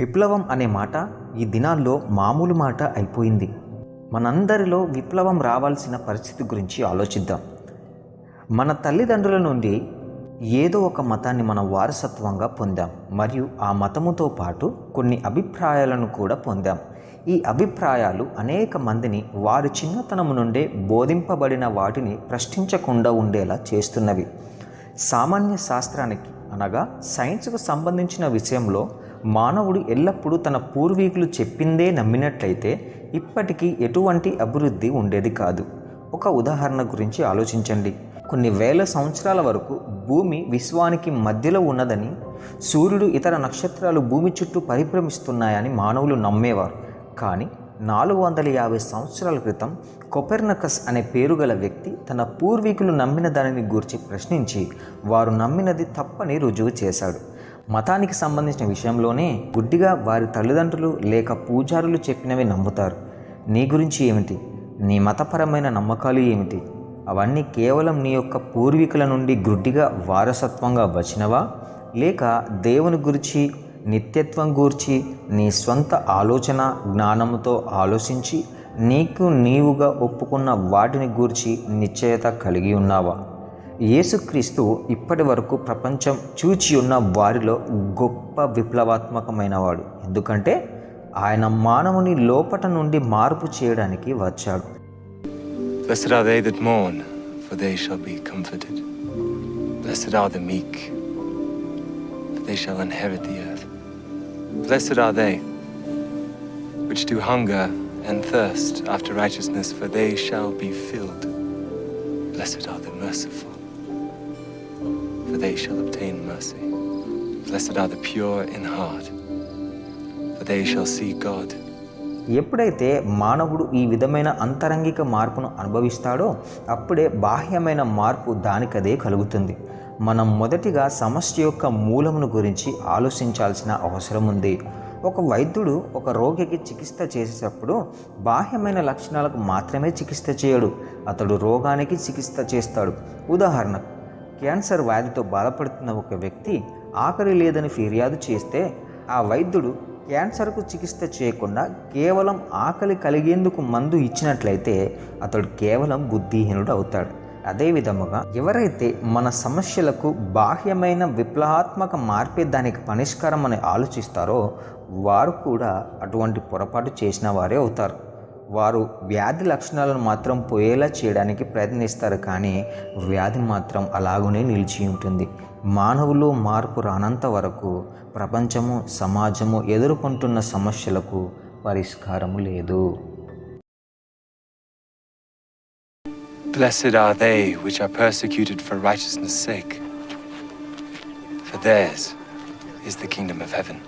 విప్లవం అనే మాట ఈ దినాల్లో మామూలు మాట అయిపోయింది. మనందరిలో విప్లవం రావాల్సిన పరిస్థితి గురించి ఆలోచిద్దాం. మన తల్లిదండ్రుల నుండి ఏదో ఒక మతాన్ని మనం వారసత్వంగా పొందాం మరియు ఆ మతముతో పాటు కొన్ని అభిప్రాయాలను కూడా పొందాం. ఈ అభిప్రాయాలు అనేక మందిని వారి చిన్నతనం నుండే బోధింపబడిన వాటిని ప్రశ్నించకుండా ఉండేలా చేస్తున్నవి. సామాన్య శాస్త్రానికి అనగా సైన్స్కు సంబంధించిన విషయంలో మానవుడు ఎల్లప్పుడూ తన పూర్వీకులు చెప్పిందే నమ్మినట్లయితే ఇప్పటికీ ఎటువంటి అభివృద్ధి ఉండేది కాదు. ఒక ఉదాహరణ గురించి ఆలోచించండి. కొన్ని వేల సంవత్సరాల వరకు భూమి విశ్వానికి మధ్యలో ఉన్నదని, సూర్యుడు ఇతర నక్షత్రాలు భూమి చుట్టూ పరిభ్రమిస్తున్నాయని మానవులు నమ్మేవారు. కానీ 450 సంవత్సరాల క్రితం కోపెర్నికస్ అనే పేరు గల వ్యక్తి తన పూర్వీకులు నమ్మిన దానిని గూర్చి ప్రశ్నించి వారు నమ్మినది తప్పని రుజువు చేశాడు. మతానికి సంబంధించిన విషయంలోనే గుడ్డిగా వారి తల్లిదండ్రులు లేక పూజారులు చెప్పినవి నమ్ముతారు. నీ గురించి ఏమిటి? నీ మతపరమైన నమ్మకాలు ఏమిటి? అవన్నీ కేవలం నీ యొక్క పూర్వీకుల నుండి గుడ్డిగా వారసత్వంగా వచ్చినవా, లేక దేవుని గురించి, నిత్యత్వం గూర్చి నీ స్వంత ఆలోచన జ్ఞానముతో ఆలోచించి నీకు నీవుగా ఒప్పుకున్న వాటిని గూర్చి నిశ్చయత కలిగి ఉన్నావా? యేసుక్రీస్తు ఇప్పటి వరకు ప్రపంచం చూచి ఉన్న వారిలో గొప్ప విప్లవాత్మకమైనవాడు. ఎందుకంటే ఆయన మానవుని లోపట నుండి మార్పు చేయడానికి వచ్చాడు. Blessed are they that mourn, for they shall be comforted. Blessed are the meek, for they shall inherit the earth. Blessed are they which do hunger and thirst after righteousness, for they shall be filled. Blessed are the merciful, for they shall obtain mercy. Blessed are the pure in heart, for they shall see God. ఎప్పుడైతే మానవుడు ఈ విధమైన అంతరంగిక మార్పును అనుభవిస్తాడో అప్పుడే బాహ్యమైన మార్పు దానికదే కలుగుతుంది. మనం మొదటిగా సమస్య యొక్క మూలమును గురించి ఆలోచించాల్సిన అవసరం ఉంది. ఒక వైద్యుడు ఒక రోగికి చికిత్స చేసేటప్పుడు బాహ్యమైన లక్షణాలకు మాత్రమే చికిత్స చేయడు, అతడు రోగానికి చికిత్స చేస్తాడు. ఉదాహరణకు, క్యాన్సర్ వ్యాధితో బాధపడుతున్న ఒక వ్యక్తి ఆకలి లేదని ఫిర్యాదు చేస్తే ఆ వైద్యుడు క్యాన్సర్కు చికిత్స చేయకుండా కేవలం ఆకలి కలిగేందుకు మందు ఇచ్చినట్లయితే అతడు కేవలం బుద్ధిహీనుడు అవుతాడు. అదేవిధముగా ఎవరైతే మన సమస్యలకు బాహ్యమైన విప్లవాత్మక మార్పే దానికి పరిష్కారం అని ఆలోచిస్తారో వారు కూడా అటువంటి పొరపాటు చేసిన వారే అవుతారు. వారు వ్యాధి లక్షణాలను మాత్రం పోయేలా చేయడానికి ప్రయత్నిస్తారు, కానీ వ్యాధి మాత్రం అలాగనే నిలిచి ఉంటుంది. మానవులు మార్పు రానంత వరకు ప్రపంచము, సమాజము ఎదుర్కొంటున్న సమస్యలకు పరిష్కారము లేదు. Blessed are they which are persecuted for righteousness' sake, for theirs is the kingdom of heaven.